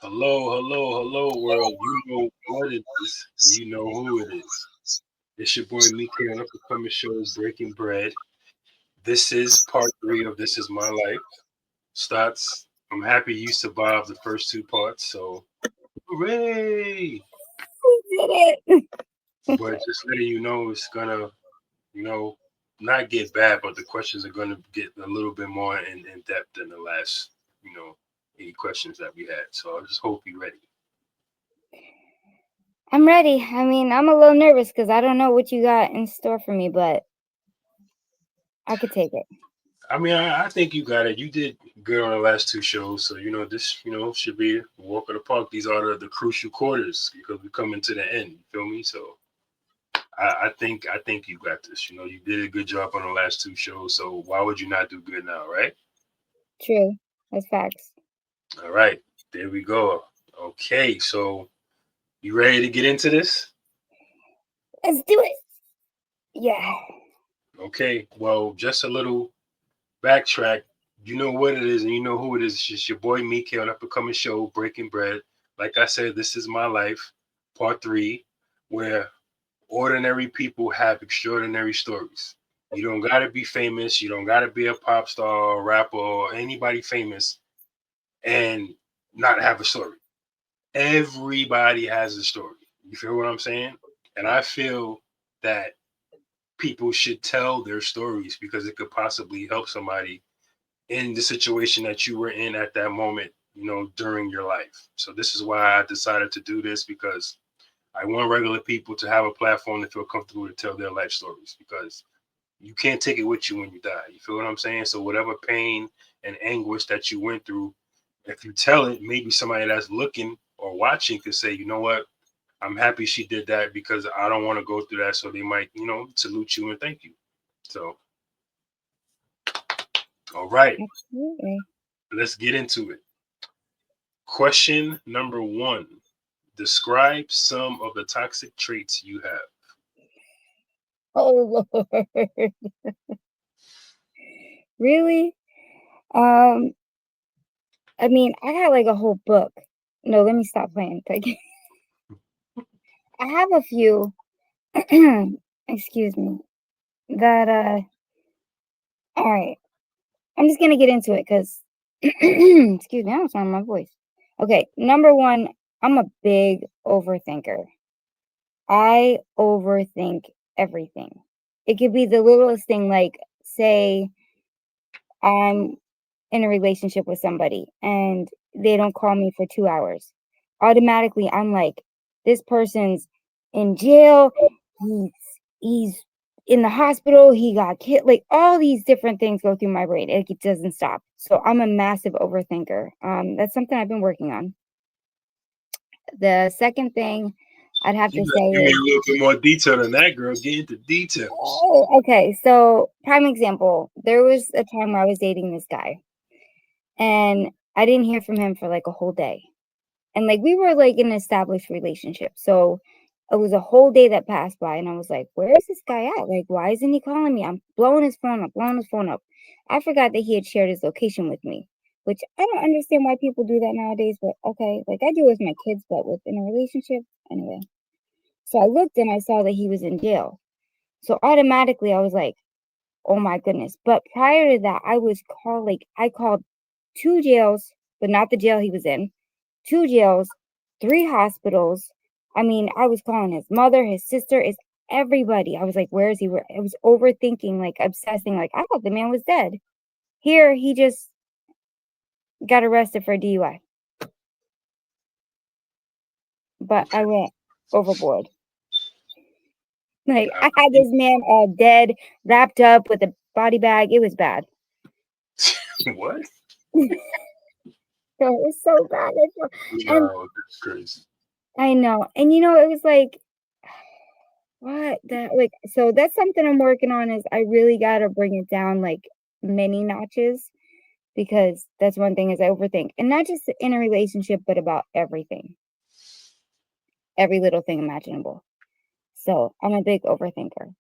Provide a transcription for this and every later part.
Hello, hello, hello, world. You know what it is, and you know who it is. It's your boy Mika on upcoming show Breaking Bread. This is part three of This Is My Life. Stotz, I'm happy you survived the first two parts, so hooray! We did it. But just letting you know, it's gonna, you know, not get bad, but the questions are gonna get a little bit more in depth than the last, 8 questions that we had. So I just hope you're ready. I'm ready. I mean, I'm a little nervous because I don't know what you got in store for me, but I could take it. I mean, I think you got it. You did good on the last two shows, so this should be a walk of the park. These are the crucial quarters because we're coming to the end. You feel me? So I think you got this. You did a good job on the last two shows, so why would you not do good now, right? True. That's facts. All right, there we go. Okay, so you ready to get into this? Let's do it. Yeah. Okay, well, just a little backtrack. You know what it is, and you know who it is. It's just your boy Mike on up and coming show, Breaking Bread. Like I said, this is my life, part three, where ordinary people have extraordinary stories. You don't gotta be famous. You don't gotta be a pop star or rapper or anybody famous and not have a story. Everybody has a story. You feel what I'm saying? And I feel that people should tell their stories because it could possibly help somebody in the situation that you were in at that moment, during your life. So this is why I decided to do this because I want regular people to have a platform to feel comfortable to tell their life stories because you can't take it with you when you die. You feel what I'm saying? So whatever pain and anguish that you went through, if you tell it, maybe somebody that's looking or watching could say, you know what? I'm happy she did that because I don't want to go through that. So they might, salute you and thank you. So, all right, Absolutely. let's get into it. Question number one. Describe some of the toxic traits you have. Oh Lord. Really? Um, I mean, I got like a whole book. No, let me stop playing. Like, I have a few, excuse me, that all right. I'm just gonna get into it because excuse me, I don't sound my voice. Okay, number one, I'm a big overthinker. I overthink everything. It could be the littlest thing, like say I'm in a relationship with somebody and they don't call me for 2 hours. Automatically, I'm like, this person's in jail. He's he's in the hospital. He got killed. Like all these different things go through my brain. It doesn't stop. So I'm a massive overthinker. That's something I've been working on. The second thing I'd have You to got say to give me a is, little bit more detail than that, girl. Get into details. oh, okay. So prime example, there was a time where I was dating this guy, and I didn't hear from him for like a whole day. And like we were like in an established relationship. So it was a whole day that passed by and I was like, where is this guy at? Like, why isn't he calling me? I'm blowing his phone up, blowing his phone up. I forgot that he had shared his location with me, which I don't understand why people do that nowadays, but okay. Like I do with my kids, but within a relationship, anyway. So I looked and I saw that he was in jail. So automatically I was like, oh my goodness. But prior to that, I called two jails, but not the jail he was in, two jails, three hospitals. I mean, I was calling his mother, his sister, is everybody. I was like, where is he? Where? I was overthinking, like obsessing, like I thought the man was dead. Here, he just got arrested for DUI, but I went overboard. Like I I had this man dead, wrapped up with a body bag. It was bad. what? So it was so bad. And No, that's crazy. I know, and it was like what that like. So that's something I'm working on. Is I really gotta bring it down like many notches because that's one thing is I overthink, and not just in a relationship, but about everything, every little thing imaginable. So I'm a big overthinker.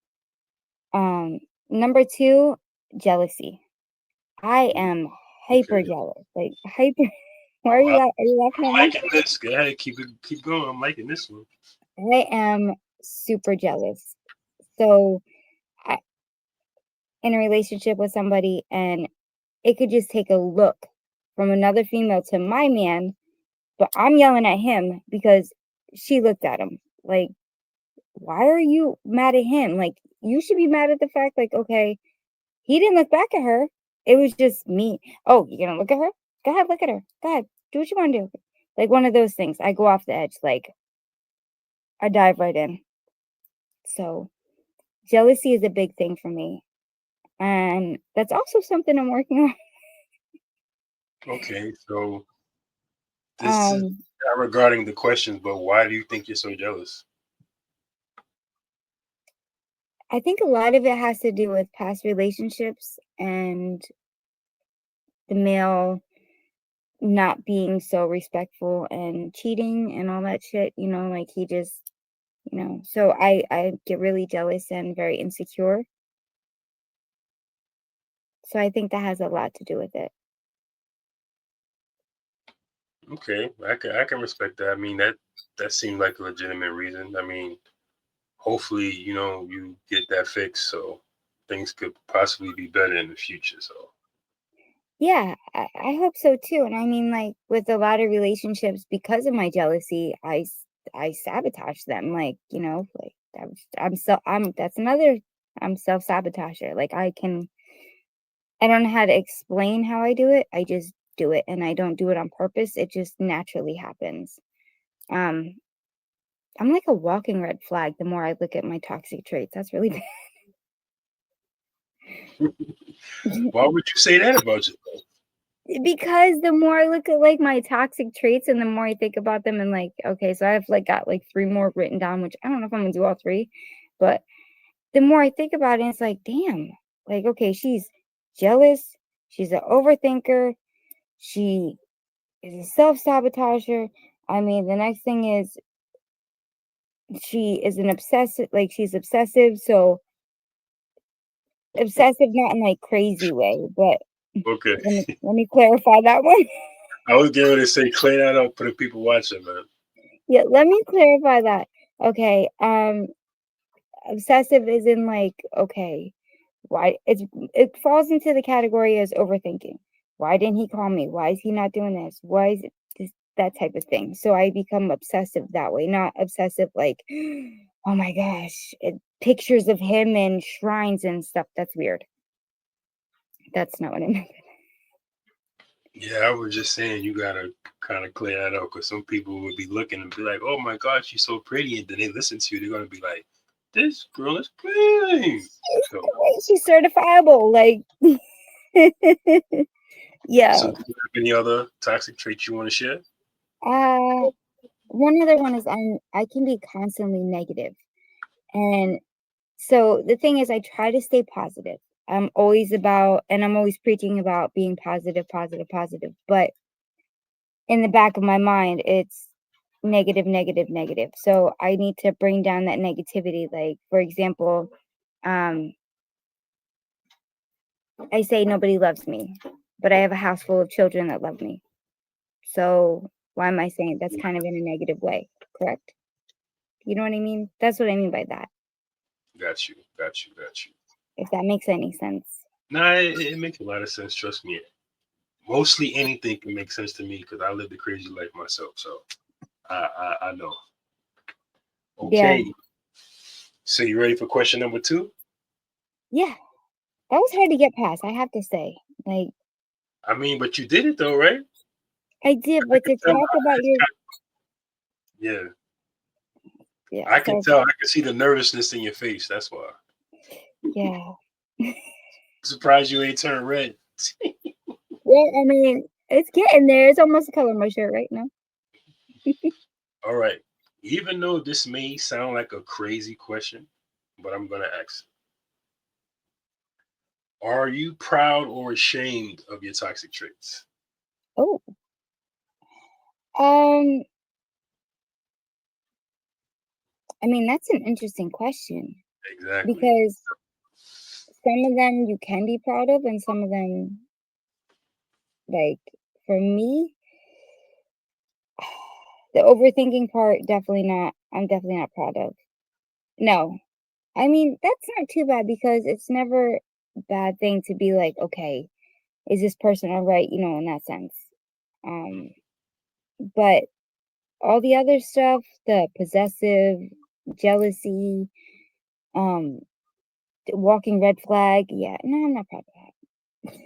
Um, Number two, jealousy. I am hyper Okay. jealous, like hyper. Why are you are you laughing at I'm me? liking this. Go ahead, keep going. I'm liking this one. I am super jealous. So I in a relationship with somebody and it could just take a look from another female to my man, but I'm yelling at him because she looked at him. Like, why are you mad at him? Like, you should be mad at the fact, like, okay, he didn't look back at her. It was just me. Oh, you gonna look at her? Go ahead, look at her. Go ahead, do what you want to do. Like one of those things. I go off the edge, like I dive right in. So jealousy is a big thing for me. And that's also something I'm working Okay, so this is on. not regarding the questions, but why do you think you're so jealous? I think a lot of it has to do with past relationships and the male not being so respectful and cheating and all that shit, like he just, so I get really jealous and very insecure. So I think that has a lot to do with it. Okay, I can respect that. I mean that seemed like a legitimate reason. I mean, hopefully, you get that fixed so things could possibly be better in the future. So Yeah, I hope so too. And I mean, like with a lot of relationships, because of my jealousy, I sabotage them. Like, like that's another, I'm self-sabotager. Like I don't know how to explain how I do it. I just do it and I don't do it on purpose. It just naturally happens. Um, I'm like a walking red flag the more I look at my toxic traits. That's really bad. why would you say that about yourself? Because the more I look at like my toxic traits and the more I think about them and like, okay, so I've like got like three more written down, which I don't know if I'm gonna do all three, but the more I think about it, it's like, damn, like, okay, she's jealous, she's an overthinker, she is a self-sabotager. I mean, the next thing is she is an obsessive, like she's obsessive, so obsessive not in like crazy way, but Okay, let me clarify that one. I was getting ready to say clear that up for the people watching, man. Yeah, let me clarify that. Okay, obsessive is in like, okay, why it falls into the category as overthinking. Why didn't he call me? Why is he not doing this? Why is it this, that type of thing? So I become obsessive that way, not obsessive like, oh my gosh, pictures of him and shrines and stuff. That's weird. That's not what I meant. Yeah, I was just saying you gotta kind of clear that up because some people would be looking and be like, "Oh my God, she's so pretty," and then they listen to you, they're gonna be like, "This girl is pretty." So, She's certifiable, like yeah. so do you have any other toxic traits you want to share? Uh one other one is I can be constantly negative. And so the thing is I try to stay positive. I'm always preaching about being positive, positive, positive. But in the back of my mind, it's negative, negative, negative. So I need to bring down that negativity. Like, for example, um, I say nobody loves me, but I have a house full of children that love me. So why am I saying that's kind of in a negative way? Correct? You know what I mean? That's what I mean by that, Got you, got you, got you. if that makes any sense. Nah, it makes a lot of sense. Trust me. Mostly anything can make sense to me because I live the crazy life myself. So I know. Yeah. Okay, so you ready for question number two? Yeah. That was hard to get past, I have to say. Like, I mean, but you did it though, right? I did, I but can to tell. talk about your Yeah, yeah, I can so tell. I can see the nervousness in your face. That's why. yeah. Surprised you ain't turned red. Well, I mean, it's getting there. It's almost the color of my shirt right now. All right. Even though this may sound like a crazy question, but I'm gonna ask: are you proud or ashamed of your toxic traits? Oh. Um, I mean, that's an interesting question Exactly. because some of them you can be proud of and some of them like for me, The overthinking part, definitely not. I'm definitely not proud of. No. I mean, that's not too bad because it's never a bad thing to be like, okay, is this person all right? In that sense. Um, but all the other stuff, the possessive, jealousy, um, walking red flag, yeah, no, I'm not proud of that.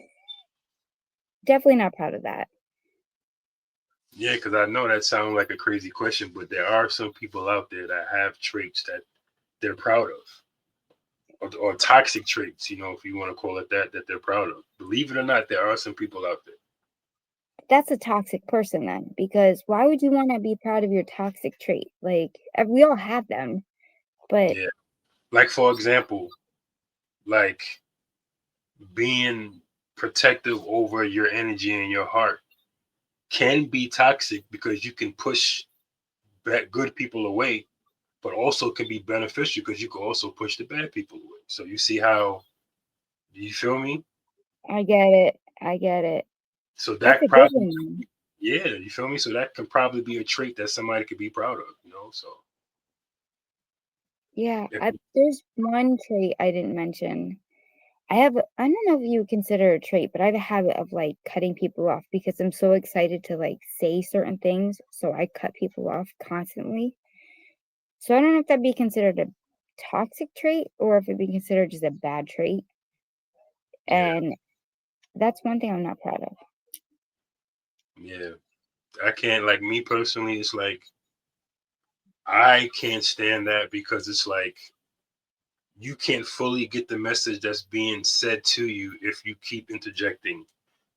Definitely not proud of that. Yeah, because I know that sounds like a crazy question, but there are some people out there that have traits that they're proud of, or toxic traits, if you want to call it that, that they're proud of. Believe it or not, there are some people out there. That's a toxic person then, because why would you want to be proud of your toxic trait? Like, we all have them, but Yeah. Like, for example, like being protective over your energy and your heart can be toxic because you can push good people away, but also can be beneficial because you can also push the bad people away. So you see how, you feel me? I get it. I get it. So That's that a good probably, one. yeah, you feel me? So that can probably be a trait that somebody could be proud of. So Yeah, if, there's one trait I didn't mention. I don't know if you consider it a trait, but I have a habit of like cutting people off because I'm so excited to like say certain things. So I cut people off constantly. So I don't know if that'd be considered a toxic trait or if it'd be considered just a bad trait. yeah, And that's one thing I'm not proud of. yeah, I can't, like, me personally, it's like I can't stand that because it's like you can't fully get the message that's being said to you if you keep interjecting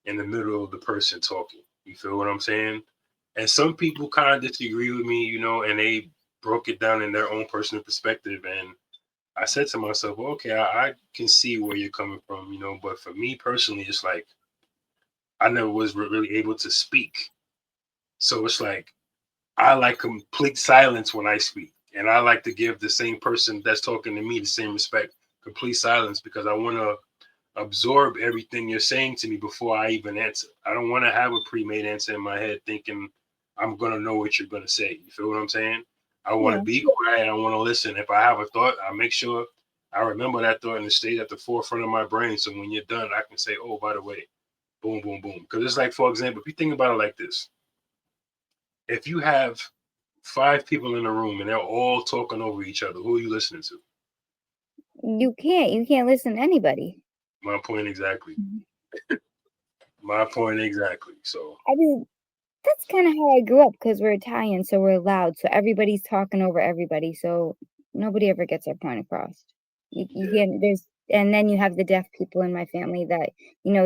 in the middle of the person talking. You feel what I'm saying? And some people kind of disagree with me, and they broke it down in their own personal perspective. And I said to myself, well, okay, I can see where you're coming from, but for me personally, it's like I never was really able to speak. So it's like I like complete silence when I speak. And I like to give the same person that's talking to me the same respect, complete silence, because I want to absorb everything you're saying to me before I even answer. I don't want to have a pre-made answer in my head thinking I'm gonna know what you're gonna say. You feel what I'm saying? I want to Yeah. be quiet. I want to listen. If I have a thought, I make sure I remember that thought and it stays at the forefront of my brain. So when you're done, I can say, "Oh, by the way, boom, boom, boom." Because it's like, for example, if you think about it like this: if you have 5 people in a room and they're all talking over each other, who are you listening to? You can't listen to anybody. My point exactly. Mhm. My point exactly. So I mean, that's kind of how I grew up because we're Italian, so we're loud. So everybody's talking over everybody. So nobody ever gets their point across. You yeah, can't, and then you have the deaf people in my family that,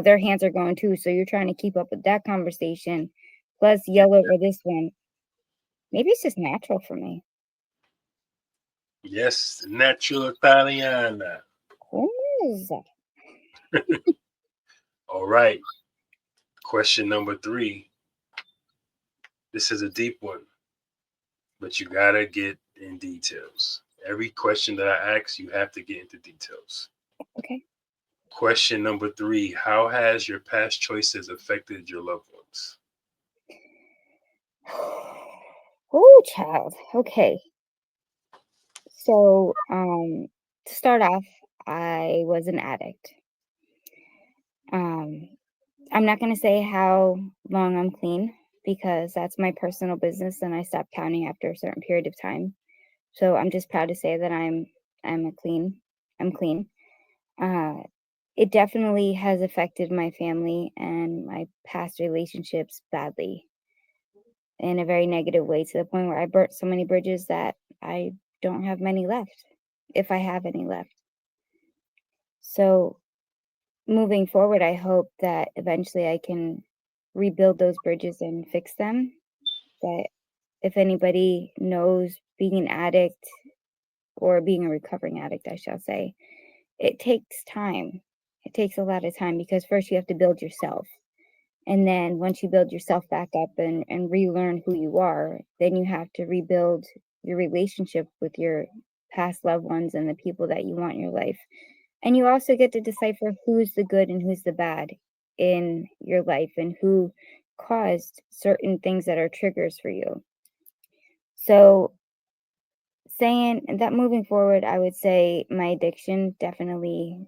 their hands are going too. So you're trying to keep up with that conversation, plus yell over this one. Maybe it's just natural for me. yes, natural Italiana. Who knows? All right. Question number 3. This is a deep one, but you gotta get in details. Every question that I ask, you have to get into details. Okay. Question number 3: how has your past choices affected your loved ones? Oh, child. Okay. So, to start off, I was an addict. Um, I'm not going to say how long I'm clean because that's my personal business and I stopped counting after a certain period of time. So I'm just proud to say that I'm clean. Uh, it definitely has affected my family and my past relationships badly in a very negative way to the point where I burnt so many bridges that I don't have many left, if I have any left. So moving forward, I hope that eventually I can rebuild those bridges and fix them. That if anybody knows being an addict or being a recovering addict, I shall say, it takes time. It takes a lot of time because first you have to build yourself. And then once you build yourself back up and relearn who you are, then you have to rebuild your relationship with your past loved ones and the people that you want in your life. And you also get to decipher who's the good and who's the bad in your life and who caused certain things that are triggers for you. So saying that moving forward, I would say my addiction definitely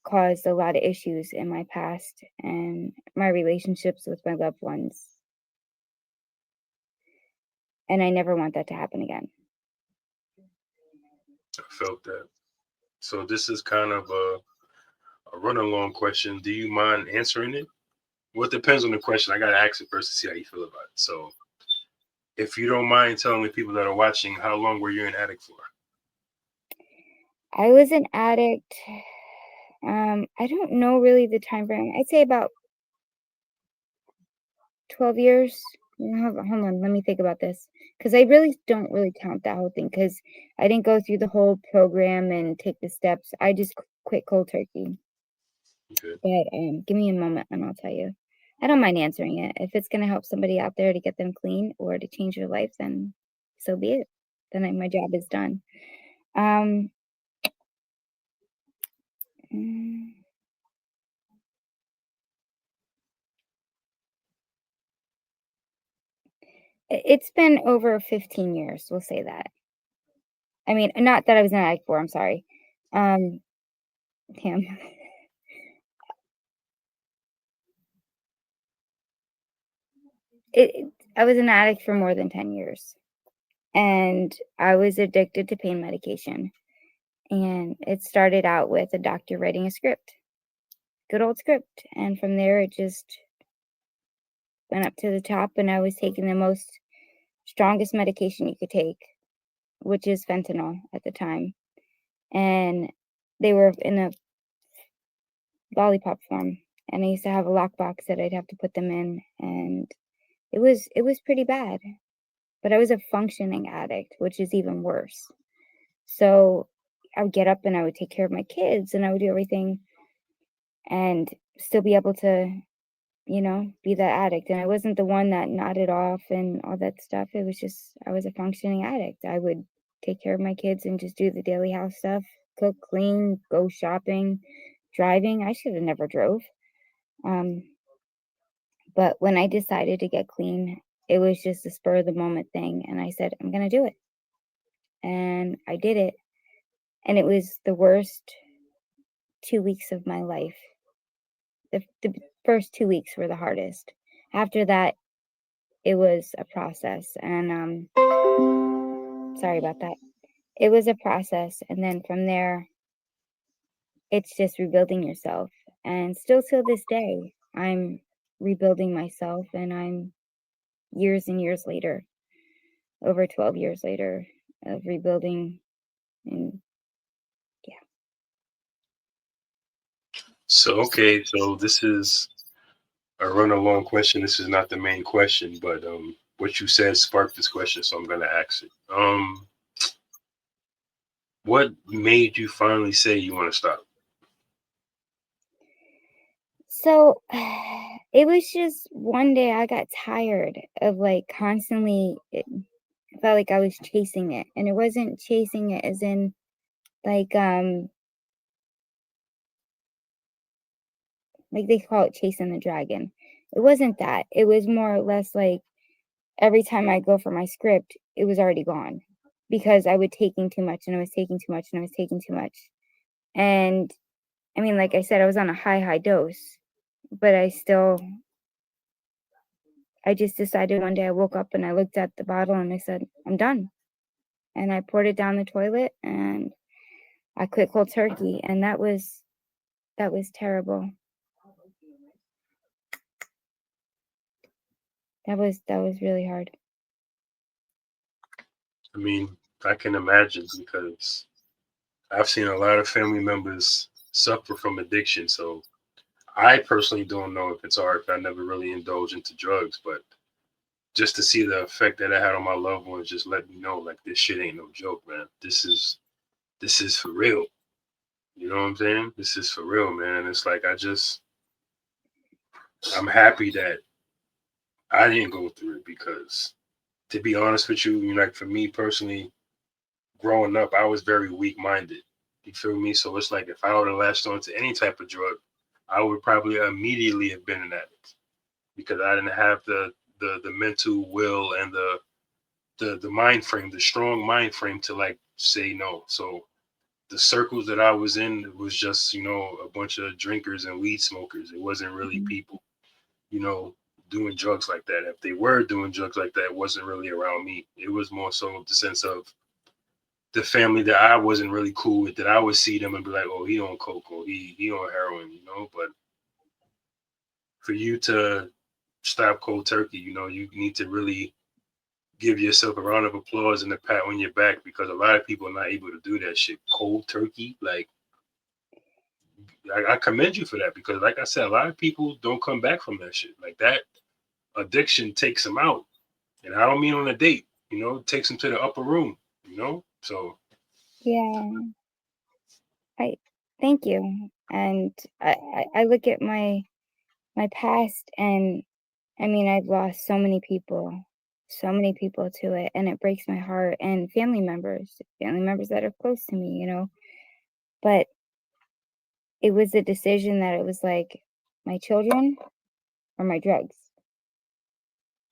caused a lot of issues in my past and my relationships with my loved ones. And I never want that to happen again. I felt that. So this is kind of a run along question. Do you mind answering it? Well, it depends on the question. I gotta ask it first to see how you feel about it. So if you don't mind telling the people that are watching, how long were you an addict for? I was an addict. I don't know really the time frame. I'd say about 12 years. Hold on, let me think about this. Because I really don't really count that whole thing because I didn't go through the whole program and take the steps. I just quit cold turkey. Okay. But give me a moment and I'll tell you. I don't mind answering it. If it's going to help somebody out there to get them clean or to change their life, then so be it. Then my job is done. Um, mm, it's been over 15 years. We'll say that. I mean, not that I was an addict for. I'm sorry. Um, damn. I was an addict for more than 10 years, and I was addicted to pain medication. And it started out with a doctor writing a script, good old script. And from there, it just went up to the top, and I was taking the most strongest medication you could take, which is fentanyl at the time. And they were in a lollipop form. And I used to have a lockbox that I'd have to put them in, and it was pretty bad. But I was a functioning addict, which is even worse. So I would get up and I would take care of my kids and I would do everything and still be able to, be that addict. And I wasn't the one that nodded off and all that stuff. It was just, I was a functioning addict. I would take care of my kids and just do the daily house stuff, cook, clean, go shopping, driving. I should have never drove. Um, but when I decided to get clean, it was just a spur of the moment thing. And I said, I'm going to do it. And I did it. And it was the worst 2 weeks of my life. The first 2 weeks were the hardest. After that, it was a process. And sorry about that. It was a process. And then from there, it's just rebuilding yourself. And still till this day, I'm rebuilding myself. And I'm years and years later, over 12 years later, of rebuilding. And yeah. So okay, so this is a run along question. This is not the main question, but what you said sparked this question, so I'm gonna ask it. What made you finally say you want to stop? So it was just one day I got tired of like constantly, it felt like I was chasing it. And it wasn't chasing it as in like they call it chasing the dragon. It wasn't that. It was more or less like every time I go for my script, it was already gone because I was taking too much and I was taking too much and I was taking too much. And I mean, like I said, I was on a high dose, but I just decided one day I woke up and I looked at the bottle and I said, I'm done. And I poured it down the toilet and I quit cold turkey. And that was terrible. That was really hard. I mean, I can imagine because I've seen a lot of family members suffer from addiction. So I personally don't know if it's art. I never really indulged into drugs, but just to see the effect that I had on my loved ones just let me know like this shit ain't no joke, man. This is for real. You know what I'm saying? This is for real, man. It's like I'm happy that I didn't go through it because to be honest with you, like for me personally, growing up, I was very weak minded. You feel me? So it's like if I would have latched on to any type of drug, I would probably immediately have been an addict because I didn't have the mental will and the mind frame, the strong mind frame to like say no. So the circles that I was in was just, a bunch of drinkers and weed smokers. It wasn't really Mhm. people, you know, doing drugs like that. If they were doing drugs like that, it wasn't really around me. It was more so the sense of the family that I wasn't really cool with, that I would see them and be like, oh, he on coke, or he on heroin, But for you to stop cold turkey, you need to really give yourself a round of applause and a pat on your back, because a lot of people are not able to do that shit cold turkey. Like, I commend you for that, because, like I said, a lot of people don't come back from that shit. Like, that addiction takes them out, and I don't mean on a date. It takes them to the upper room. So Yeah, I thank you. And I look at my past, and I mean, I've lost so many people to it, and it breaks my heart, and family members that are close to me. But it was a decision that it was like my children or my drugs,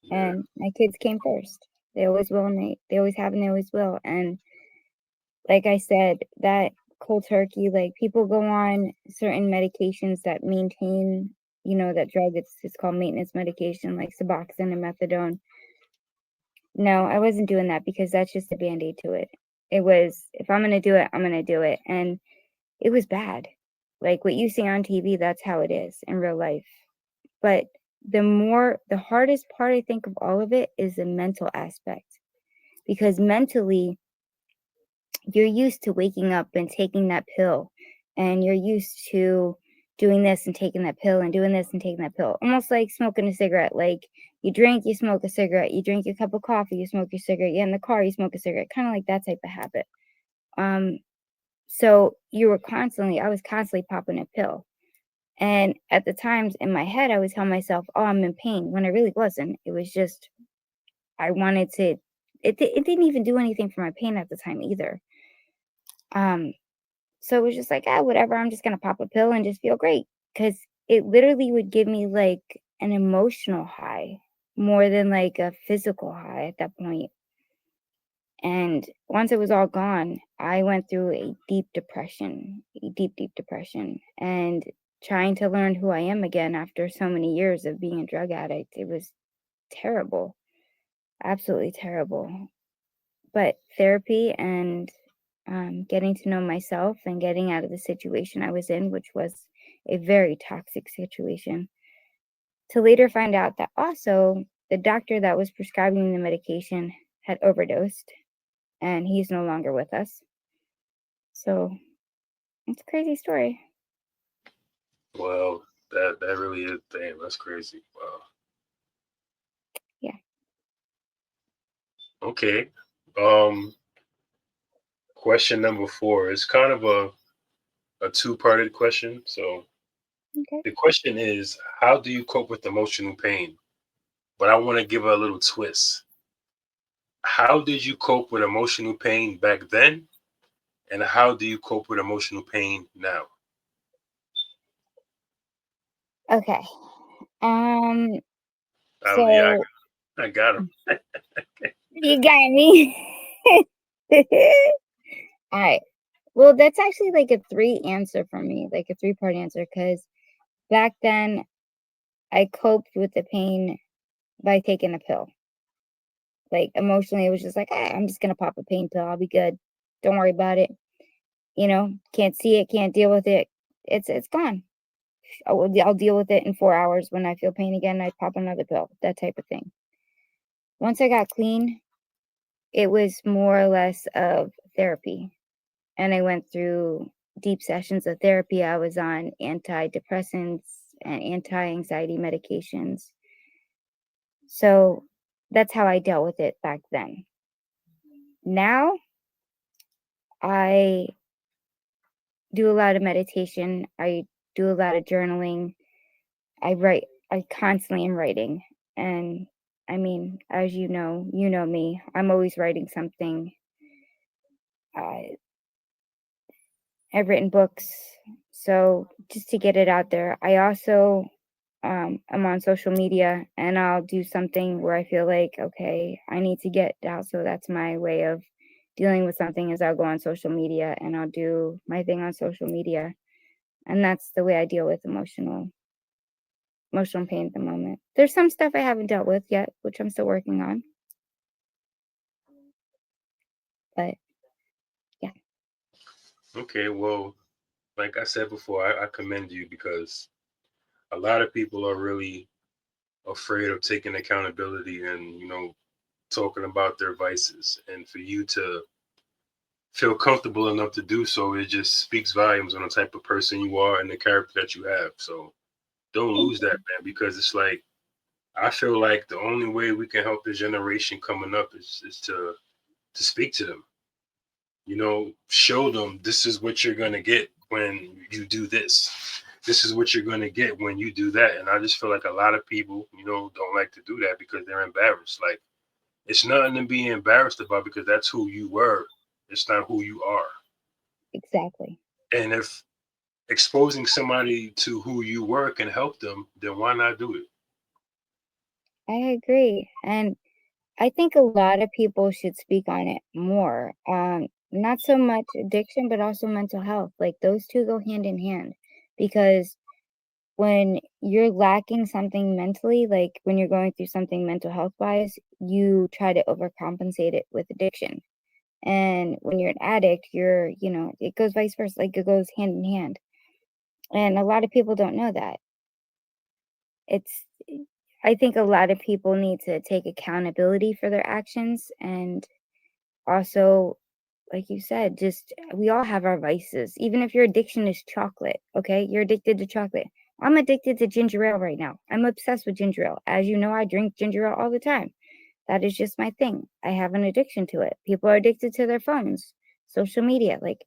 yeah, and my kids came first. They always will, and they always have, and they always will. And like I said, that cold turkey, like people go on certain medications that maintain, that drug. It's called maintenance medication, like Suboxone and methadone. No, I wasn't doing that because that's just a band-aid to it. It was, if I'm gonna do it, I'm gonna do it. And it was bad. Like what you see on TV, that's how it is in real life. But the hardest part I think of all of it is the mental aspect. Because mentally, you're used to waking up and taking that pill, and you're used to doing this and taking that pill and doing this and taking that pill, almost like smoking a cigarette. Like you drink, you smoke a cigarette, you drink your cup of coffee, you smoke your cigarette, you're in the car, you smoke a cigarette, kind of like that type of habit. um so I was constantly popping a pill, and at the times in my head I was telling myself, oh, I'm in pain, when I really wasn't. It was just I wanted to, it didn't even do anything for my pain at the time either. um So it was just like, whatever, I'm just gonna pop a pill and just feel great. Cause it literally would give me like an emotional high more than like a physical high at that point. And once it was all gone, I went through a deep, deep depression. And trying to learn who I am again after so many years of being a drug addict, it was terrible, absolutely terrible. But therapy and getting to know myself and getting out of the situation I was in, which was a very toxic situation, to later find out that also the doctor that was prescribing the medication had overdosed, and he's no longer with us. So it's a crazy story. well, that really is, damn, that's crazy. Wow. Yeah. Okay. Um, Question number 4 is kind of a two-parted question. So Okay. the question is, how do you cope with emotional pain? But I want to give a little twist. How did you cope with emotional pain back then? And how do you cope with emotional pain now? Okay. Um. Yeah, So I got him. you got me. All right. Well, that's actually like a three answer for me, like a three-part answer, because back then I coped with the pain by taking a pill. Like emotionally, it was just like, I'm just gonna pop a pain pill. I'll be good. Don't worry about it. Can't see it, can't deal with it. It's gone. I'll deal with it in 4 hours. When I feel pain again, I pop another pill. That type of thing. Once I got clean, it was more or less of therapy, and I went through deep sessions of therapy. I was on antidepressants and anti-anxiety medications. So that's how I dealt with it back then. Now I do a lot of meditation. I do a lot of journaling. I write. I constantly am writing. And I mean, as you know me. I'm always writing something. I, I've written books. So just to get it out there. I also I'm on social media and I'll do something where I feel like, okay, I need to get out. So that's my way of dealing with something is I'll go on social media and I'll do my thing on social media. And that's the way I deal with emotional pain at the moment. There's some stuff I haven't dealt with yet, which I'm still working on. But yeah, Okay, well, like I said before, I commend you because a lot of people are really afraid of taking accountability and, talking about their vices. And for you to feel comfortable enough to do so, it just speaks volumes on the type of person you are and the character that you have. So don't thank lose that, man, because it's like, I feel like the only way we can help the generation coming up is to speak to them. Show them this is what you're gonna get when you do this. This is what you're gonna get when you do that. And I just feel like a lot of people, don't like to do that because they're embarrassed. Like it's nothing to be embarrassed about because that's who you were. It's not who you are. exactly. And if exposing somebody to who you were can help them, then why not do it? I agree. And I think a lot of people should speak on it more. Not so much addiction, but also mental health. Like those two go hand in hand because when you're lacking something mentally, like when you're going through something mental health wise, you try to overcompensate it with addiction. And when you're an addict, it goes vice versa, like it goes hand in hand. And a lot of people don't know that. It's, I think a lot of people need to take accountability for their actions and also, like you said, just we all have our vices. Even if your addiction is chocolate, okay? You're addicted to chocolate. I'm addicted to ginger ale right now. I'm obsessed with ginger ale. As you know, I drink ginger ale all the time. That is just my thing. I have an addiction to it. People are addicted to their phones, social media, like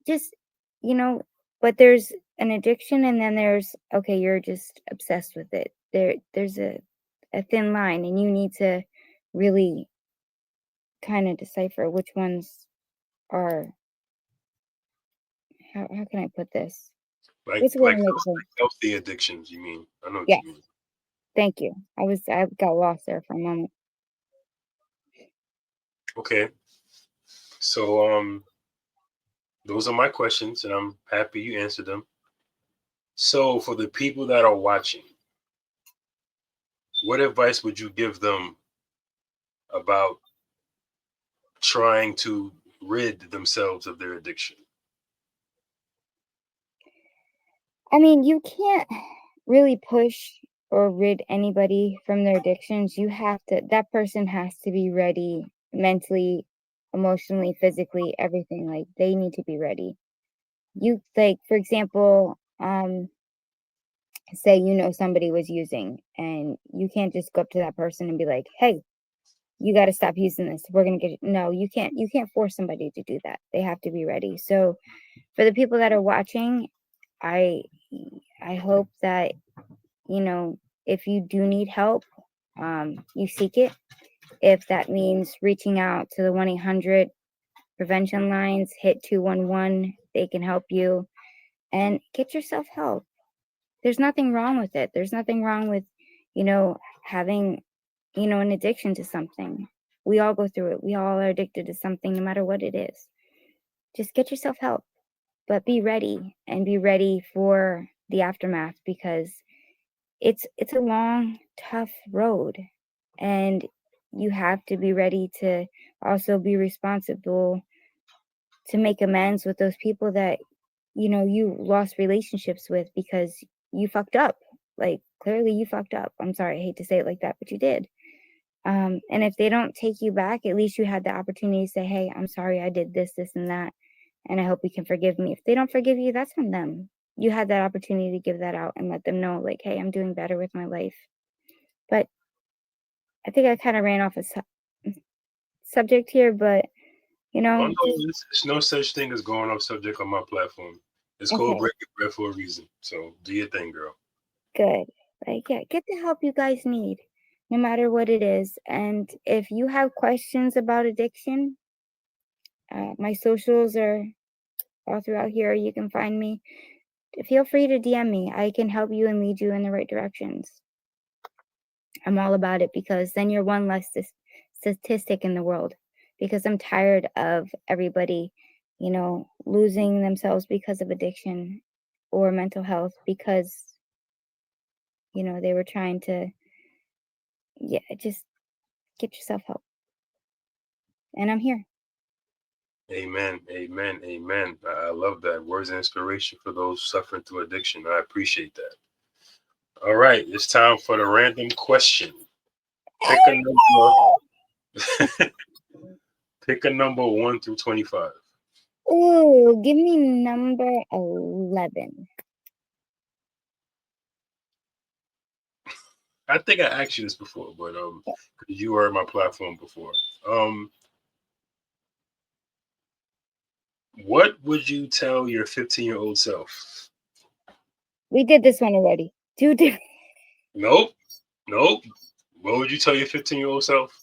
just, you know, but there's an addiction and then there's okay, you're just obsessed with it. There's a thin line and you need to really kind of decipher which ones are how can I put this? Like What's a way like to make it health- clear? like healthy addictions, you mean? I know what you Yes, mean. thank you. I got lost there for a moment. Okay. So those are my questions and I'm happy you answered them. So for the people that are watching, what advice would you give them about trying to rid themselves of their addiction? I mean, you can't really push or rid anybody from their addictions. That person has to be ready mentally, emotionally, physically, everything. Like they need to be ready. Like, for example, say somebody was using and you can't just go up to that person and be like, hey, you got to stop using this. We're going to get it. No, you can't force somebody to do that. They have to be ready. So for the people that are watching, I I hope that if you do need help, you seek it. If that means reaching out to the 1-800 prevention lines, hit 211, they can help you and get yourself help. There's nothing wrong with it. There's nothing wrong with, having, an addiction to something. We all go through it. We all are addicted to something, no matter what it is. Just get yourself help, but be ready and be ready for the aftermath because it's a long, tough road, and you have to be ready to also be responsible to make amends with those people that you lost relationships with because you fucked up. Like clearly you fucked up. I'm sorry, I hate to say it like that, but you did. And if they don't take you back, at least you had the opportunity to say, hey, I'm sorry I did this and that, and I hope you can forgive me. If they don't forgive you, that's on them. You had that opportunity to give that out and let them know, like, hey, I'm doing better with my life. But I think I kind of ran off a subject here, but Oh no, just it's no such thing as going off subject on my platform. It's called okay, breaking bread for a reason. So do your thing, girl. good. Like, yeah, get the help you guys need, no matter what it is. And if you have questions about addiction, my socials are all throughout here. You can find me. feel free to DM me. I can help you and lead you in the right directions. I'm all about it, because then you're one less statistic in the world. Because I'm tired of everybody, losing themselves because of addiction or mental health, because, they were trying to, just get yourself help. And I'm here. Amen. Amen. Amen. I love that. Words of inspiration for those suffering through addiction. I appreciate that. All right. It's time for the random question. Pick a number. Pick a number 1 through 25. Ooh, give me number 11. I think I asked you this before, but because you were on my platform before. What would you tell your 15-year-old self? We did this one already. Dude. Nope. What would you tell your 15-year-old self?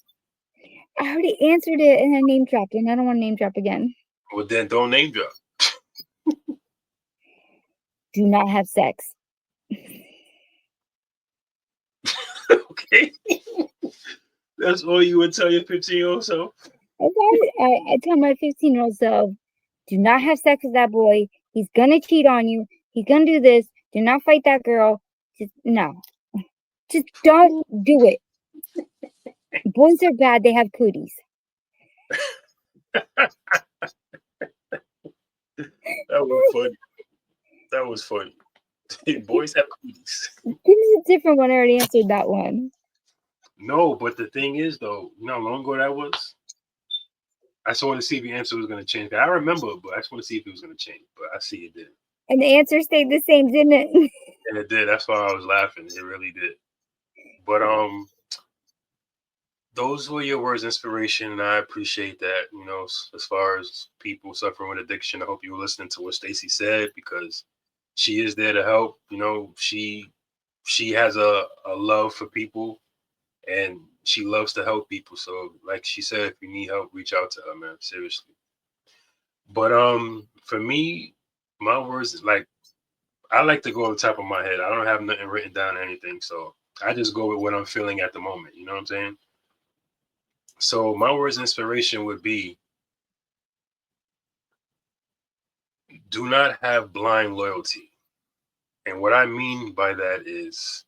I already answered it and I name dropped, and I don't want to name drop again. Well, then don't name drop. Do not have sex. Okay. That's all you would tell your 15-year-old self? I tell my 15-year-old self, do not have sex with that boy. He's going to cheat on you. He's going to do this. Do not fight that girl. No. Just don't do it. Boys are bad. They have cooties. That was funny. Boys have cooties. Give me a different one. I already answered that one. No, but the thing is, though, you know how long ago that was? I just want to see if your answer was going to change. I remember, but I just want to see if it was going to change. But I see it did. And the answer stayed the same, didn't it? And it did. That's why I was laughing. It really did. But those were your words of inspiration, and I appreciate that. You know, as far as people suffering with addiction, I hope you were listening to what Stacey said, because she is there to help. You know, she has a love for people, and she loves to help people. So, like she said, if you need help, reach out to her, man. Seriously. But for me, my words is like, I like to go on the top of my head. I don't have nothing written down or anything, so I just go with what I'm feeling at the moment. You know what I'm saying? So my words of inspiration would be: do not have blind loyalty. And what I mean by that is,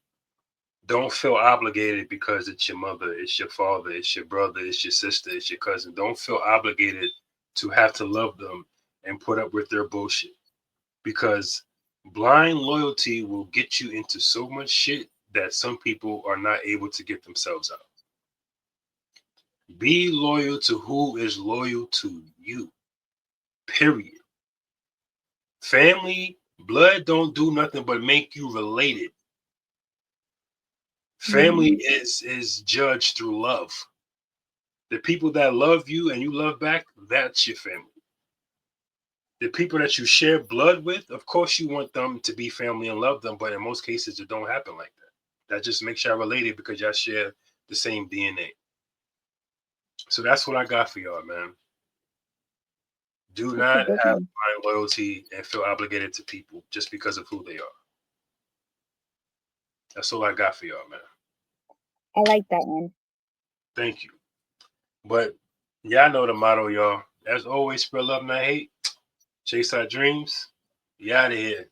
don't feel obligated because it's your mother, it's your father, it's your brother, it's your sister, it's your cousin. Don't feel obligated to have to love them and put up with their bullshit, because blind loyalty will get you into so much shit that some people are not able to get themselves out. Be loyal to who is loyal to you. Period. Family, blood don't do nothing but make you related. Family is judged through love. The people that love you and you love back, that's your family. The people that you share blood with, of course you want them to be family and love them, but in most cases it don't happen like that. That just makes y'all related because y'all share the same DNA. So that's what I got for y'all, man. Do not have blind loyalty and feel obligated to people just because of who they are. That's all I got for y'all, man. I like that one. Thank you. But y'all know the motto, y'all. As always, spread love, not hate. Chase our dreams. We out of here.